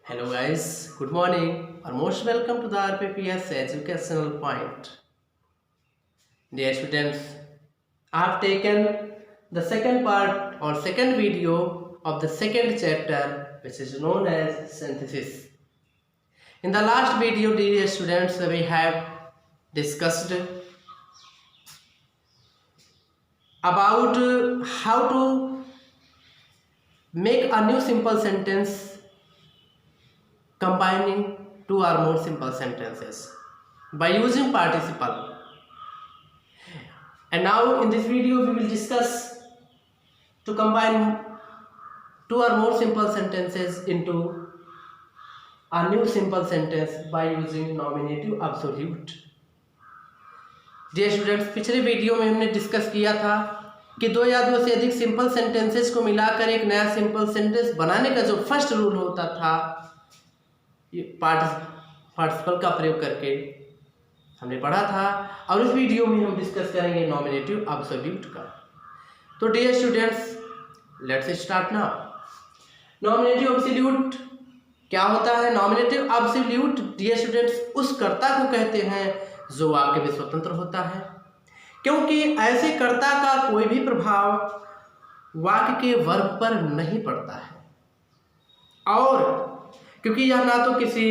Hello guys, good morning or most welcome to the RPPS Educational Point. Dear students, I have taken the second part or second video of the second chapter which is known as synthesis. In the last video, dear students, we have discussed about how to make a new simple sentence combining two or more simple sentences by using participle. And now in this video we will discuss to combine two or more simple sentences into a new simple sentence by using nominative absolute. Dear students, पिछले video में हमने discuss किया था कि दो या दो से अधिक सिंपल सेंटेंसेस को मिलाकर एक नया सिंपल सेंटेंस बनाने का जो फर्स्ट रूल होता था पार्टिसिपल का प्रयोग करके हमने पढ़ा था, और इस वीडियो में हम डिस्कस करेंगे नॉमिनेटिव एब्सोल्यूट का। तो dear students, let's start now. Nominative absolute क्या होता है? नॉमिनेटिव एब्सोल्यूट डियर स्टूडेंट्स उस कर्ता को कहते हैं जो वाक्य में स्वतंत्र होता है, क्योंकि ऐसे कर्ता का कोई भी प्रभाव वाक्य के वर्ब पर नहीं पड़ता है, और क्योंकि यह ना तो किसी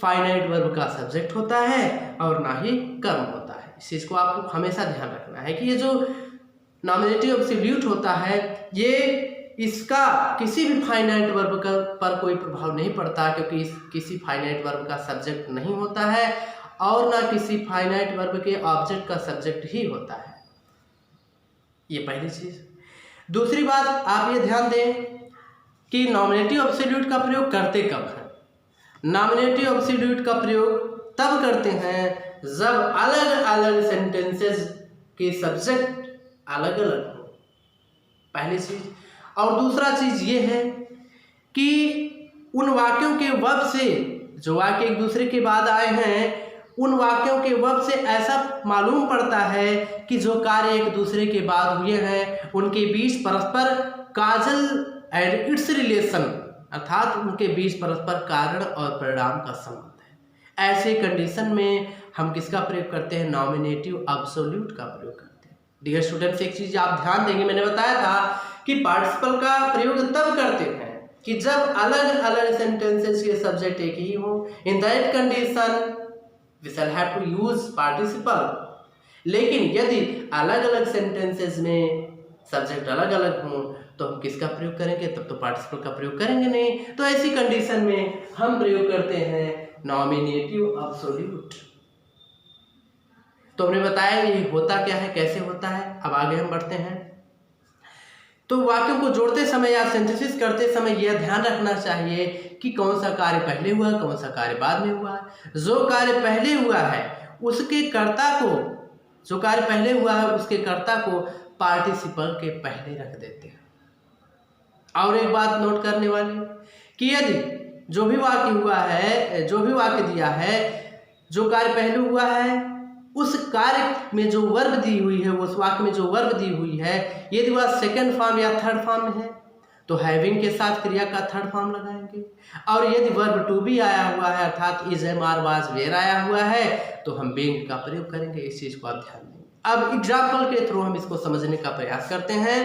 फाइनाइट वर्ब का सब्जेक्ट होता है और ना ही कर्म होता है। इस चीज़ को आपको हमेशा ध्यान रखना है कि ये जो नॉमिनेटिव एब्सोल्यूट होता है ये इसका किसी भी फाइनाइट वर्ब पर कोई प्रभाव नहीं पड़ता, क्योंकि किसी फाइनाइट वर्ब का सब्जेक्ट नहीं होता है और ना किसी फाइनाइट वर्ब के ऑब्जेक्ट का सब्जेक्ट ही होता है। ये पहली चीज़। दूसरी बात, आप ये ध्यान दें कि नॉमिनेटिव एब्सोल्यूट का प्रयोग करते कब है? नॉमिनेटिव एब्सोल्यूट का प्रयोग तब करते हैं जब अलग अलग सेंटेंसेस के सब्जेक्ट अलग अलग हो, पहली चीज। और दूसरा चीज ये है कि उन वाक्यों के वर्ब से, जो वाक्य एक दूसरे के बाद आए हैं, उन वाक्यों के वर्ब से ऐसा मालूम पड़ता है कि जो कार्य एक दूसरे के बाद हुए हैं उनके बीच परस्पर काजल एंड इट्स रिलेशन, अर्थात उनके बीच परस्पर कारण और परिणाम का संबंध है। ऐसे कंडीशन में हम किसका प्रयोग करते हैं? नॉमिनेटिव एब्सोल्यूट का प्रयोग करते हैं। डियर स्टूडेंट्स, एक चीज आप ध्यान देंगे, मैंने बताया था कि पार्टिसिपल का प्रयोग तब करते हैं कि जब अलग अलग सेंटेंसेस के सब्जेक्ट एक ही हो। In that condition we shall have to use participle. लेकिन यदि अलग अलग सेंटेंसेस में सब्जेक्ट अलग अलग हों तो हम किसका प्रयोग करेंगे? तब तो पार्टिसिपल का प्रयोग करेंगे नहीं। तो ऐसी कंडीशन में हम प्रयोग करते हैं नॉमिनेटिव एब्सोल्यूट। तो हमने बताया ये होता क्या है, कैसे होता है। अब आगे हम बढ़ते हैं। तो वाक्यों को जोड़ते समय या सिंथेसिस करते समय यह ध्यान रखना चाहिए कि कौन सा कार्य पहले हुआ, कौन सा कार्य बाद में हुआ। जो कार्य पहले हुआ है उसके कर्ता को, जो कार्य पहले हुआ है उसके कर्ता को पार्टिसिपल के पहले रख देते हैं। और एक बात नोट करने वाली कि यदि जो भी वाक्य हुआ है, जो भी वाक्य दिया है, जो कार्य पहले हुआ है उस कार्य में जो वर्ब दी हुई है, उस वाक्य में जो वर्ब दी हुई है, यदि वह सेकंड फॉर्म या थर्ड फॉर्म में है तो हैविंग के साथ क्रिया का थर्ड फॉर्म लगाएंगे। और यदि वर्ब टू भी आया हुआ है, अर्थात is, am, are, was, were आया हुआ है तो हम बीइंग का प्रयोग करेंगे। इस चीज को आप ध्यान दें। अब एग्जाम्पल के थ्रू हम इसको समझने का प्रयास करते हैं।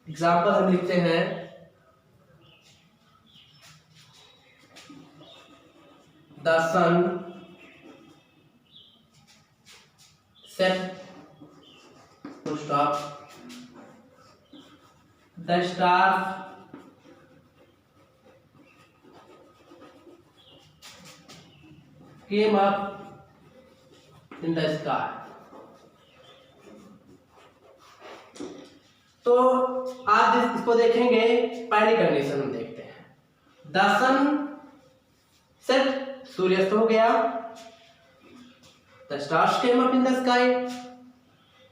एग्जाम्पल हम लिखते हैं, the sun set, full stop, the star came up in the sky. तो आप इसको देखेंगे, पहली कंडीशन हम देखते हैं। द सन सेट, सूर्यास्त हो गया। The stars came up in the sky,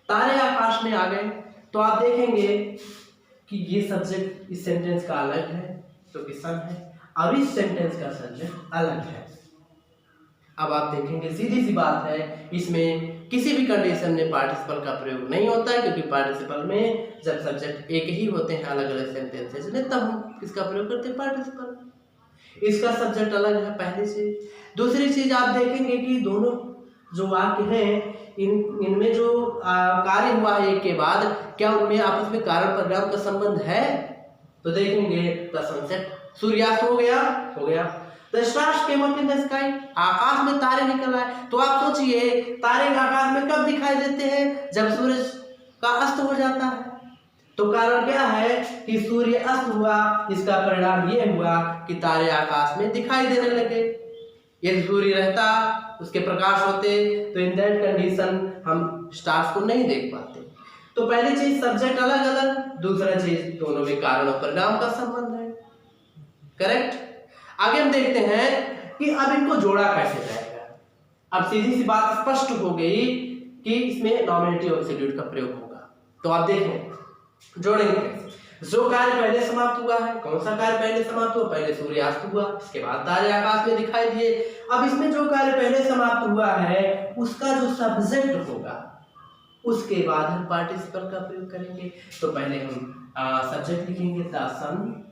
तारे आकाश में आ गए। तो आप देखेंगे कि ये सब्जेक्ट इस सेंटेंस का अलग है जो कि सन है, और इस सेंटेंस का सब्जेक्ट अलग है। अब आप देखेंगे सीधी सी बात है, इसमें किसी भी कंडीशन में पार्टिसिपल का प्रयोग नहीं होता है, क्योंकि पार्टिसिपल में जब सब्जेक्ट एक ही होते हैं अलग अलग सेंटेंसेस में, तब हम किसका प्रयोग करते हैं? पार्टिसिपल। इसका सब्जेक्ट अलग है पहली चीज। दूसरी चीज आप देखेंगे कि दोनों जो वाक्य हैं इनमें जो कार्य हुआ है एक के बाद, क्या उनमें आपस में कारण परिणाम का संबंध है? तो देखेंगे द सनसेट, सूर्यास्त हो गया। The stars came up in the sky, आकाश में तारे निकल आए। तो आप सोचिए तारे आकाश में कब दिखाई देते हैं? जब सूरज का अस्त हो जाता है। तो कारण क्या है कि सूर्य अस्त हुआ, इसका परिणाम ये हुआ कि तारे आकाश में दिखाई देने लगे। यदि सूर्य रहता, उसके प्रकाश होते, तो इन दैट कंडीशन हम स्टार्स को नहीं देख पाते। तो पहली चीज सब्जेक्ट अलग अलग, दूसरा चीज दोनों में कारण और परिणाम का संबंध है। करेक्ट। आगे हम देखते हैं कि अब इनको जोड़ा कैसे जाएगा। अब सीधी सी बात स्पष्ट हो गई कि इसमें नॉमिनेटिव एब्सोल्यूट का प्रयोग होगा। तो आप देखें जोड़ेंगे कैसे। जो कार्य पहले समाप्त हुआ है, कौन सा कार्य पहले समाप्त हुआ? पहले सूर्यास्त हुआ, इसके बाद तारे आकाश में दिखाई दिए। अब इसमें जो कार्य पहले समाप्त हुआ है उसका जो सब्जेक्ट होगा उसके बाद हम पार्टिसिपल का प्रयोग करेंगे। तो पहले हम सब्जेक्ट लिखेंगे द सन,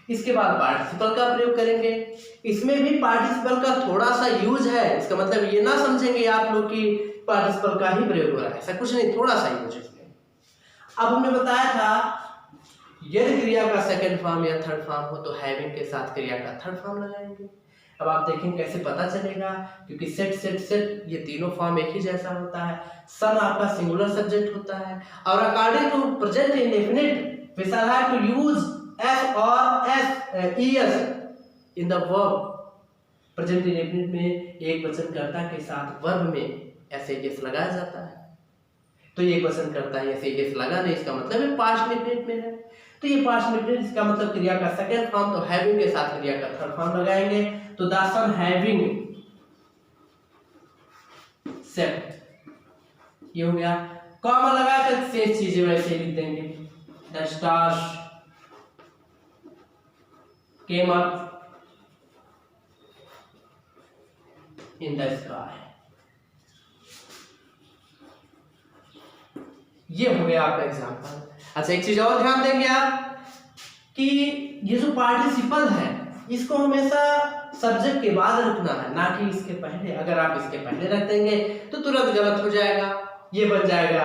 इसके बाद पार्टिसिपल का प्रयोग करेंगे। इसमें भी पार्टिसिपल का थोड़ा सा यूज है, इसका मतलब ये ना समझेंगे आप लोग कि पार्टिसिपल का ही प्रयोग हो रहा है, ऐसा कुछ नहीं, थोड़ा सा यूज है इसमें। अब हमने बताया था यदि क्रिया का सेकंड फॉर्म या थर्ड फॉर्म हो तो हैविंग के साथ क्रिया का थर्ड फॉर्म लगाएंगे। अब आप देखेंगे कैसे पता चलेगा, क्योंकि सेट सेट सेट ये तीनों फॉर्म एक ही जैसा होता है। सन आपका सिंगुलर सब्जेक्ट होता है और according to present indefinite we shall have to use s और s in the verb. Present indefinite में एक वचनकर्ता के साथ वर्ब में एस लगाया जाता है। तो ये क्वेश्चन करता है एस लगा नहीं, इसका मतलब है पास्ट इंडेफिनिट में है। तो ये पास्ट इंडेफिनिट इसका मतलब क्रिया का सेकंड फॉर्म, तो हैविंग के साथ क्रिया का थर्ड फॉर्म लगाएंगे। तो द सन हैविंग सेट, ये हो गया। कॉमा लगाकर शेष चीजें वैसे लिख देंगे। The stars came up in the sky, ये हो गया आपका एग्जाम्पल। अच्छा एक चीज और ध्यान देंगे आप कि ये जो पार्टिसिपल है इसको हमेशा सब्जेक्ट के बाद रखना है, ना कि इसके पहले। अगर आप इसके पहले रख देंगे तो तुरंत गलत हो जाएगा, ये बन जाएगा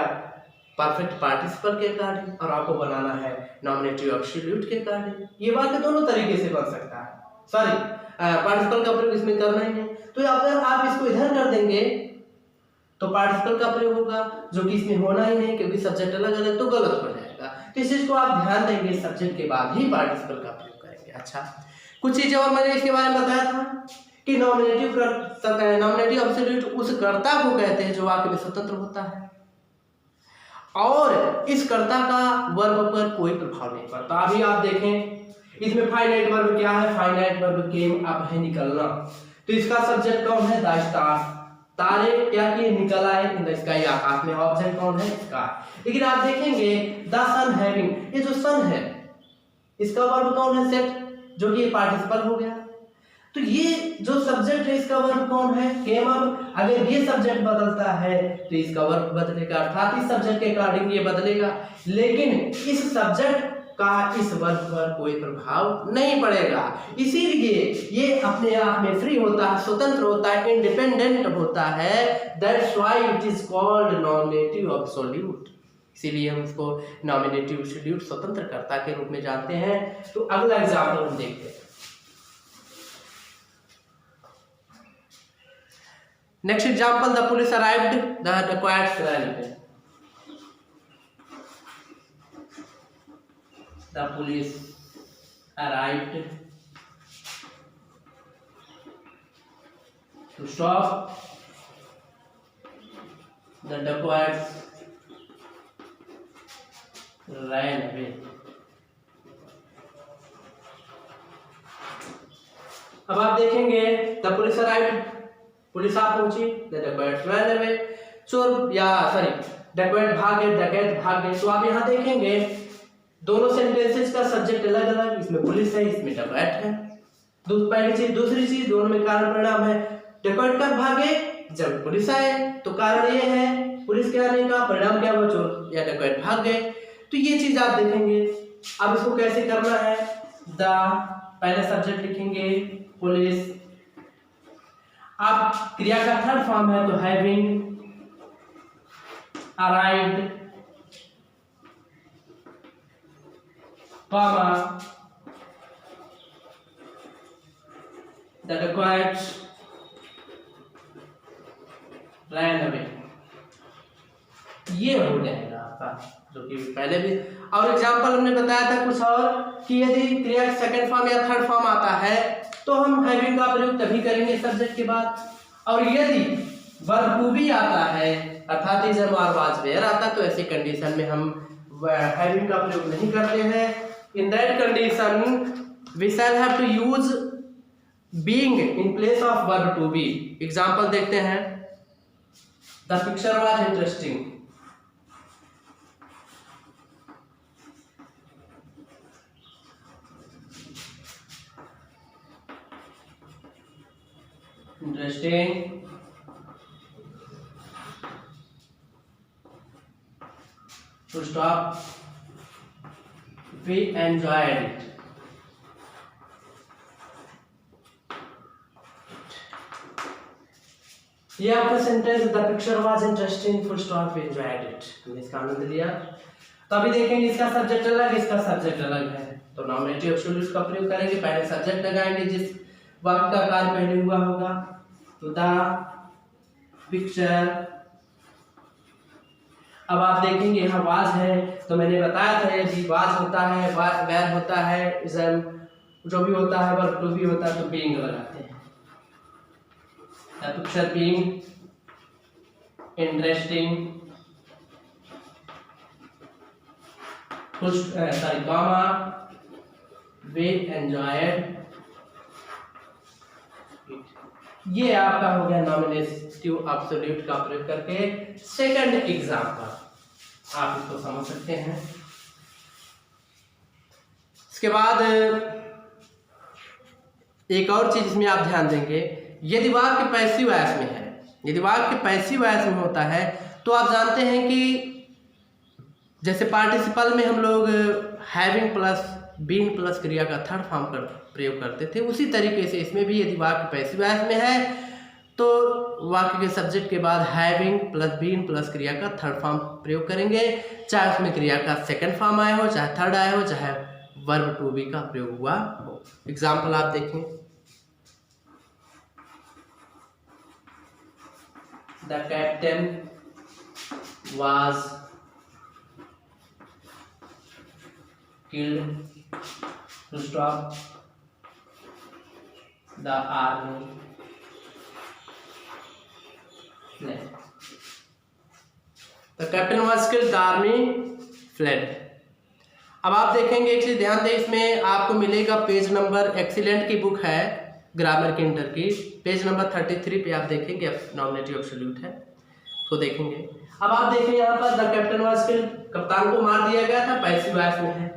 परफेक्ट पार्टिसिपल के अकॉर्डिंग, और आपको बनाना है नॉमिनेटिव एब्सोल्यूट के अकॉर्डिंग। ये वाक्य दोनों तरीके से बन सकता है, सॉरी पार्टिसिपल का प्रयोग इसमें करना ही नहीं। तो अगर आप इसको इधर कर देंगे तो पार्टिसिपल का प्रयोग होगा, जो कि इसमें होना ही नहीं क्योंकि सब्जेक्ट अलग अलग, तो गलत हो जाएगा। तो इस चीज को आप ध्यान देंगे, सब्जेक्ट के बाद ही पार्टिसिपल का प्रयोग करेंगे। अच्छा कुछ चीजें और मैंने इसके बारे में बताया था कि नॉमिनेटिव एब्सोल्यूट उस कर्ता को कहते हैं जो वाक्य में स्वतंत्र होता है और इस कर्ता का वर्ब पर कोई प्रभाव नहीं पड़ता। अभी आप देखें इसमें फाइनाइट वर्ब क्या है, फाइनाइट वर्ब केम अप है निकलना। तो इसका सब्जेक्ट कौन है? द स्टार्स, तारे क्या किए? निकल आए इन द स्काई, आकाश में। ऑब्जेक्ट कौन है? स्काई। लेकिन आप देखेंगे द सन हैविंग, ये जो सन है इसका वर्ब कौन है? सेट, जो कि पार्टिसिपल हो गया। तो ये जो सब्जेक्ट है इसका वर्ब कौन है? Came up. अगर ये सब्जेक्ट बदलता है तो इसका वर्ब बदलेगा, अर्थात इस सब्जेक्ट के अकॉर्डिंग ये बदलेगा। लेकिन इस सब्जेक्ट का इस वर्ब पर कोई प्रभाव नहीं पड़ेगा, इसीलिए ये अपने आप में फ्री होता है, स्वतंत्र होता है, इंडिपेंडेंट होता है। That's why it is called nominative absolute. इसीलिए हम इसको नॉमिनेटिव एब्सोल्यूट स्वतंत्र कर्ता के रूप में जानते हैं। तो अगला एग्जाम्पल हम देखते हैं। Next example, the police arrived, the dacoits ran away। The police arrived to stop the dacoits ran away। अब आप देखेंगे द पुलिस अराइव्ड, पुलिस आ पहुंची, द dacoits ran away, चोर या सॉरी dacoit भाग गए, डकैत भाग गए। तो आप यहाँ देखेंगे दोनों सेंटेंसेस का सब्जेक्ट अलग अलग, इसमें पुलिस है, इसमें dacoit है। पहली चीज। दूसरी चीज दोनों में कारण परिणाम है। dacoit कब भागे? जब पुलिस आए। तो कारण ये है पुलिस के आने का, परिणाम क्या हुआ? चोर या dacoit भाग गए। तो ये चीज आप देखेंगे। अब इसको कैसे करना है? द पहले सब्जेक्ट लिखेंगे पुलिस। अब क्रिया का थर्ड फॉर्म है तो having arrived, comma the Duckett ran away. ये हो जाएगा आपका, जो कि पहले भी और एग्जांपल हमने बताया था कुछ और कि यदि क्रिया का सेकंड फॉर्म या थर्ड फॉर्म आता है तो हम हैविंग का प्रयोग तभी करेंगे सब्जेक्ट के बाद, और यदि वर्ब टू बी आता है अर्थात इज एम और वाज वेयर आता है तो ऐसी कंडीशन में हम हैविंग का प्रयोग नहीं करते हैं। In that condition we shall have to use being in place of verb to be. Example देखते हैं, the picture was interesting, interesting, full stop, we enjoyed it। ये आपका sentence the picture was interesting full stop we enjoyed it, हमने इसका आनंद लिया। तो अभी देखेंगे इसका सब्जेक्ट अलग, इसका सब्जेक्ट अलग है, तो नॉमिनेटिव एब्सोल्यूट का प्रयोग करेंगे। पहले सब्जेक्ट लगाएंगे जिस वाक्य का कार्य पहले हुआ होगा, तो द पिक्चर। अब आप देखेंगे यहाँ वाज है, तो मैंने बताया था यदि वाज होता है, वेयर होता है, इजम जो भी होता है, वर्ब टू भी होता है, तो बीइंग लगाते हैं। The picture being interesting, sorry comma we enjoyed. ये आपका हो गया नॉमिनेटिव एब्सोल्यूट का प्रयोग करके सेकंड एग्जांपल, आप इसको समझ सकते हैं। इसके बाद एक और चीज इसमें आप ध्यान देंगे, यदि वाक्य पैसिव वॉइस में है, यदि वाक्य पैसिव वॉइस में होता है तो आप जानते हैं कि जैसे पार्टिसिपल में हम लोग हैविंग प्लस बीइंग प्लस क्रिया का थर्ड फॉर्म कर प्रयोग करते थे, उसी तरीके से इसमें भी यदि वाक्य पैसिव वॉइस में है तो वाक्य के सब्जेक्ट के बाद हैविंग प्लस बीइंग प्लस क्रिया का थर्ड फॉर्म प्रयोग करेंगे, चाहे उसमें क्रिया का सेकंड फॉर्म आया हो, चाहे थर्ड आया हो, चाहे वर्ब टू बी का प्रयोग हुआ हो। एग्जाम्पल आप देखें, the captain was killed, to stop, the army fled, the captain was killed, the army fled। अब आप देखेंगे, एक चीज ध्यान दें, इसमें आपको मिलेगा पेज नंबर, एक्सीलेंट की बुक है ग्रामर के इंटर की, पेज नंबर 33 पे आप देखेंगे नॉमिनेटिव एब्सोल्यूट है, तो देखेंगे। अब आप देखें यहाँ पर द कैप्टन वाज किल्ड, कप्तान को मार दिया गया था, पैसिव वॉइस में है।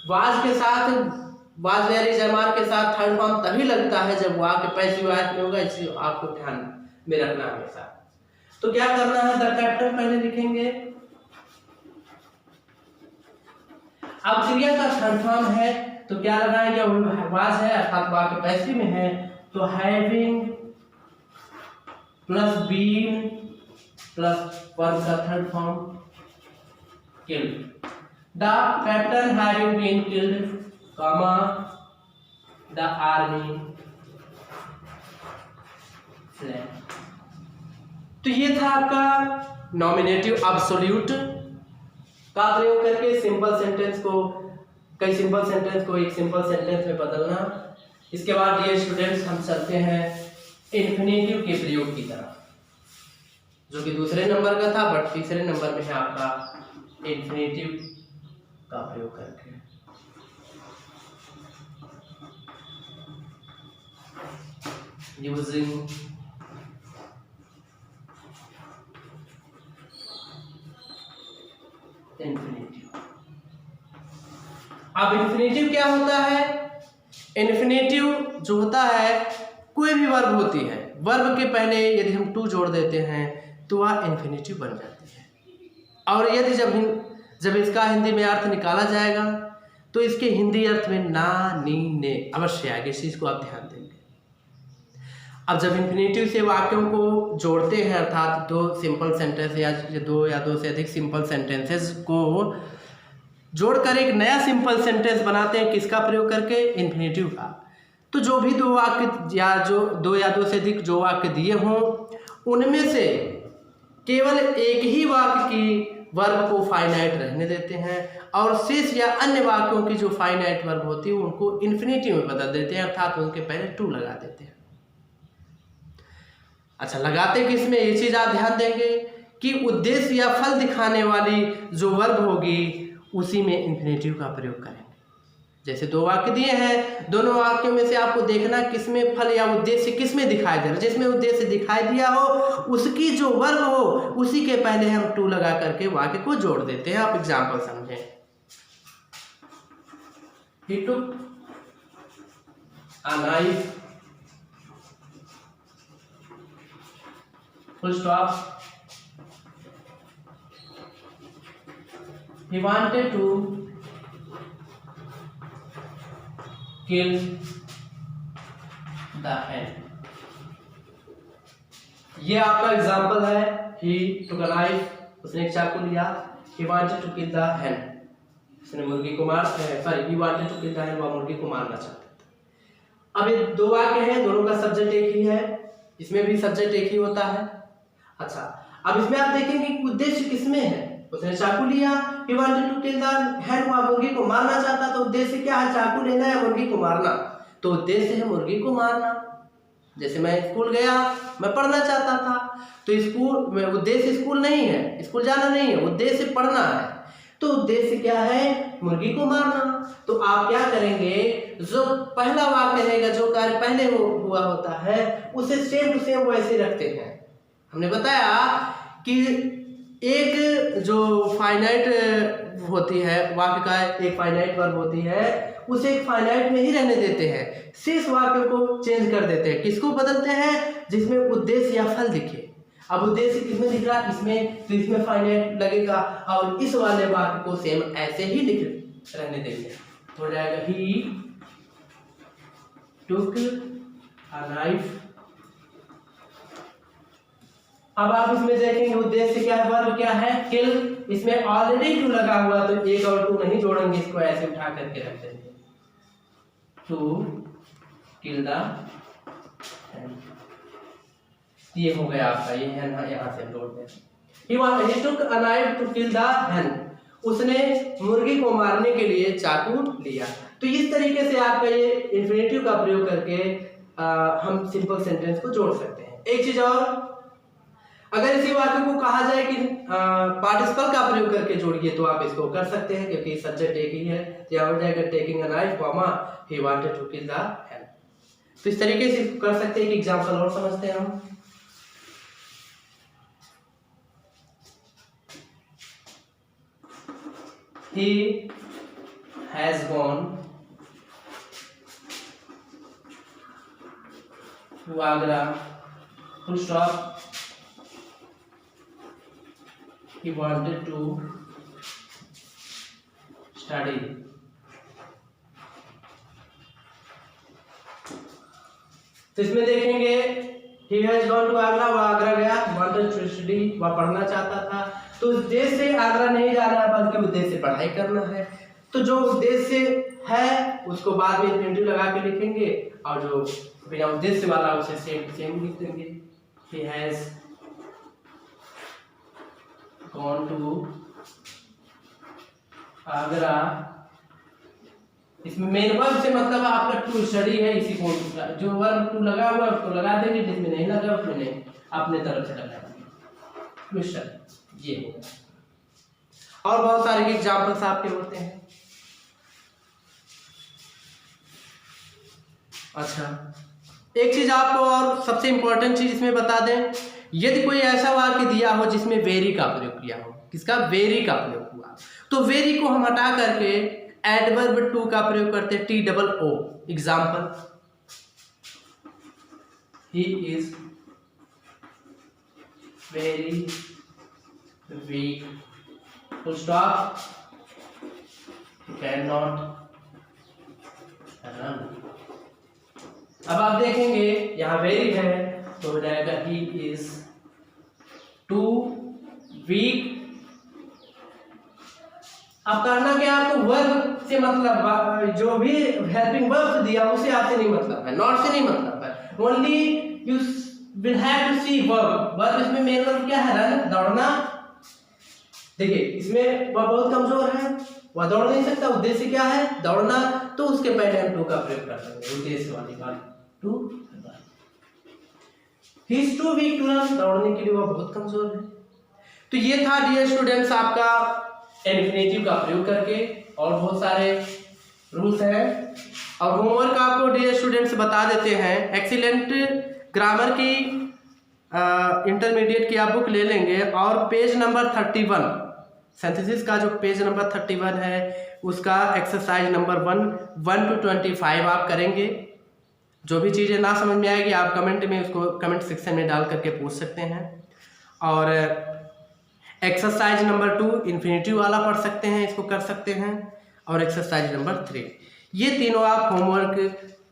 वाज के साथ was were is am are के साथ थर्ड फॉर्म तभी लगता है जब वाक्य पैसिव वॉइस में होगा, इसलिए आपको ध्यान में रखना हमेशा। तो क्या करना है, द कैप्टन पहले लिखेंगे। अब क्रिया का थर्ड फॉर्म है तो क्या लगाएंगे, वाज है अर्थात वाक्य पैसिव में है, तो having plus being plus verb का third form killed, the captain having been killed, comma the army fled. तो ये था आपका नॉमिनेटिव एब्सोल्यूट का प्रयोग करके सिंपल सेंटेंस को, कई सिंपल सेंटेंस को एक सिंपल सेंटेंस में बदलना। इसके बाद डियर स्टूडेंट्स हम चलते हैं इन्फिनेटिव के प्रयोग की तरफ, जो कि दूसरे नंबर का था, बट तीसरे नंबर में है आपका इन्फिनेटिव का प्रयोग करके। Using infinitive. अब इन्फिनेटिव क्या होता है, इन्फिनेटिव जो होता है कोई भी वर्ब होती है, वर्ब के पहले यदि हम टू जोड़ देते हैं तो वह इन्फिनेटिव बन जाती है, और यदि जब इसका हिंदी में अर्थ निकाला जाएगा तो इसके हिंदी अर्थ में ना, नी, ने अवश्य आएगा, इस चीज़ को आप ध्यान देंगे। अब जब इन्फिनेटिव से वाक्यों को जोड़ते हैं, अर्थात दो सिंपल सेंटेंस या दो से अधिक सिंपल सेंटेंसेस को जोड़कर एक नया सिंपल सेंटेंस बनाते हैं, किसका प्रयोग करके? इन्फिनेटिव का। तो जो भी दो वाक्य या दो से अधिक जो वाक्य दिए हों, उनमें से केवल एक ही वाक्य की वर्ब को फाइनाइट रहने देते हैं और शेष या अन्य वाक्यों की जो फाइनाइट वर्ब होती है उनको इन्फिनेटिव में बदल देते हैं, अर्थात उनके पहले टू लगा देते हैं। अच्छा, लगाते किसमें, ये चीज आप ध्यान देंगे कि उद्देश्य या फल दिखाने वाली जो वर्ब होगी उसी में इन्फिनेटिव का प्रयोग करेंगे। जैसे दो वाक्य दिए हैं, दोनों वाक्यों में से आपको देखना किसमें फल या उद्देश्य किसमें दिखाई दे रहा है। जिसमें उद्देश्य दिखाई दिया हो उसकी जो वर्ब हो उसी के पहले हम टू लगा करके वाक्य को जोड़ देते हैं। आप एग्जाम्पल समझें। He took a knife, full stop. He wanted to kill the hen. ये आपका एग्जाम्पल है। He took a knife, उसने एक चाकू लिया। He wanted to kill the hen, उसने मुर्गी को he wanted to kill the hen, वह मुर्गी को मारना चाहता था। अब ये दो वाक्य हैं, दोनों का सब्जेक्ट एक ही है, इसमें भी सब्जेक्ट एक ही होता है। अच्छा, अब इसमें आप देखेंगे कि उद्देश्य किसमें है। उसने चाकू लिया, he wanted to kill the hen, वह मुर्गी को मारना चाहता। तो उद्देश्य क्या है? चाकू लेना है, मुर्गी को मारना। तो उद्देश्य है मुर्गी को मारना। जैसे मैं स्कूल गया, मैं पढ़ना चाहता था, तो स्कूल में उद्देश्य स्कूल नहीं है, स्कूल जाना नहीं है, उद्देश्य पढ़ना है। तो उद्देश्य क्या है? मुर्गी को मारना। तो आप क्या करेंगे, जो पहला वाक्य रहेगा, जो कार्य पहले हुआ होता है, उसे सेम टू सेम वैसे रखते हैं। हमने बताया कि एक जो फाइनाइट होती है, वाक्य का एक फाइनाइट वर्ब होती है, उसे एक फाइनाइट में ही रहने देते हैं, शेष वाक्यों को चेंज कर देते हैं। किसको बदलते हैं? जिसमें उद्देश्य या फल दिखे। अब उद्देश्य किसमें दिख रहा है? इसमें, तो इसमें फाइनाइट लगेगा और इस वाले वाक्य को सेम ऐसे ही लिख रहने देंगे। तो हो जाएगा ही टुक अ नाइफ। अब आप इसमें देखेंगे उद्देश्य क्या है, वर्ब क्या है? किल। इसमें ऑलरेडी टू लगा हुआ, तो एक और टू नहीं जोड़ेंगे, इसको ऐसे उठा करके रख देंगे, टू किल द hen। ये हो गया आपका, ये है ना, यहाँ से जोड़ दें। He took a knife to kill the hen, उसने मुर्गी को मारने के लिए चाकू लिया। तो इस तरीके से आपका ये इन्फिनेटिव का प्रयोग करके हम सिंपल सेंटेंस को जोड़ सकते हैं। एक चीज और, अगर इसी वाक्य को कहा जाए कि पार्टिसिपल का प्रयोग करके जोड़िए, तो आप इसको कर सकते हैं, क्योंकि सब्जेक्ट एक ही है। तो हो जाएगा taking a knife, he wanted to kill the hen। तो इस तरीके से कर सकते हैं। कि एग्जांपल और समझते हैं हम। He has gone to Agra, full stop। He wanted to study। तो इसमें देखेंगे he has gone to Agra, वह आगरा गया, wanted to study, वह पढ़ना चाहता था। तो उद्देश्य से आगरा नहीं जाना है, बल्कि उद्देश्य पढ़ाई करना है। तो जो उद्देश्य है उसको बाद में इन्फिनेटिव लगा के लिखेंगे, और जो बिना उद्देश्य वाला उसे सेम टू सेम लिख देंगे। he has gone to Agra. इसमें मेन वर्ब से मतलब आपका टू स्टडी है, इसी को जो वर्ब टू लगा हुआ उसको लगा देंगे, जिसमें नहीं लगा उसमें नहीं, अपने तरफ से लगा देंगे। टू स्टडी, ये होगा। और बहुत सारे एग्जाम्पल्स आपके होते हैं। अच्छा, एक चीज आपको और सबसे इंपॉर्टेंट चीज इसमें बता दें, यदि कोई ऐसा वाक्य दिया हो जिसमें वेरी का प्रयोग किया हो, किसका? वेरी का प्रयोग हुआ, तो वेरी को हम हटा करके एडवर्ब टू का प्रयोग करते हैं, TOO। Example, he is very weak, full stop, can not अब आप देखेंगे यहाँ वेरी है तो हो जाएगा ही इज टू वीक। अब करना क्या, आपको वर्ब से मतलब, जो भी हेल्पिंग वर्ब दिया उसे आपसे नहीं मतलब है, नॉट से नहीं मतलब है। Only you will have to see verb. Verb इसमें मेन वर्ब क्या है, रन, दौड़ना। देखिए इसमें वह बहुत कमजोर है, वह दौड़ नहीं सकता। उद्देश्य क्या है, दौड़ना, तो उसके पहले हम टू का प्रयोग कर देंगे, उद्देश्य वाली बात to. He is too weak to run, दौड़ने के लिए वह बहुत कमजोर है। तो ये था डियर स्टूडेंट्स आपका इन्फिनेटिव का प्रयोग करके, और बहुत सारे रूल्स हैं। और होमवर्क आपको डियर स्टूडेंट्स बता देते हैं। एक्सीलेंट ग्रामर की इंटरमीडिएट की आप बुक ले लेंगे और पेज नंबर 31 सिंथेसिस का जो पेज नंबर 31 है उसका एक्सरसाइज नंबर 1 to 25 आप करेंगे। जो भी चीज़ें ना समझ में आएगी आप कमेंट में उसको कमेंट सेक्शन में डाल करके पूछ सकते हैं। और एक्सरसाइज नंबर 2 इन्फिनेटिव वाला पढ़ सकते हैं, इसको कर सकते हैं। और एक्सरसाइज नंबर 3, ये तीनों आप होमवर्क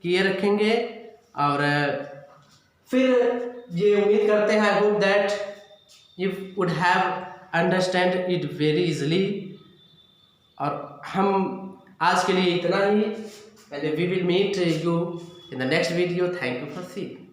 किए रखेंगे। और फिर ये उम्मीद करते हैं, I hope that you would have understand it very easily. और हम आज के लिए इतना ही, and we will meet you in the next video. Thank you for seeing.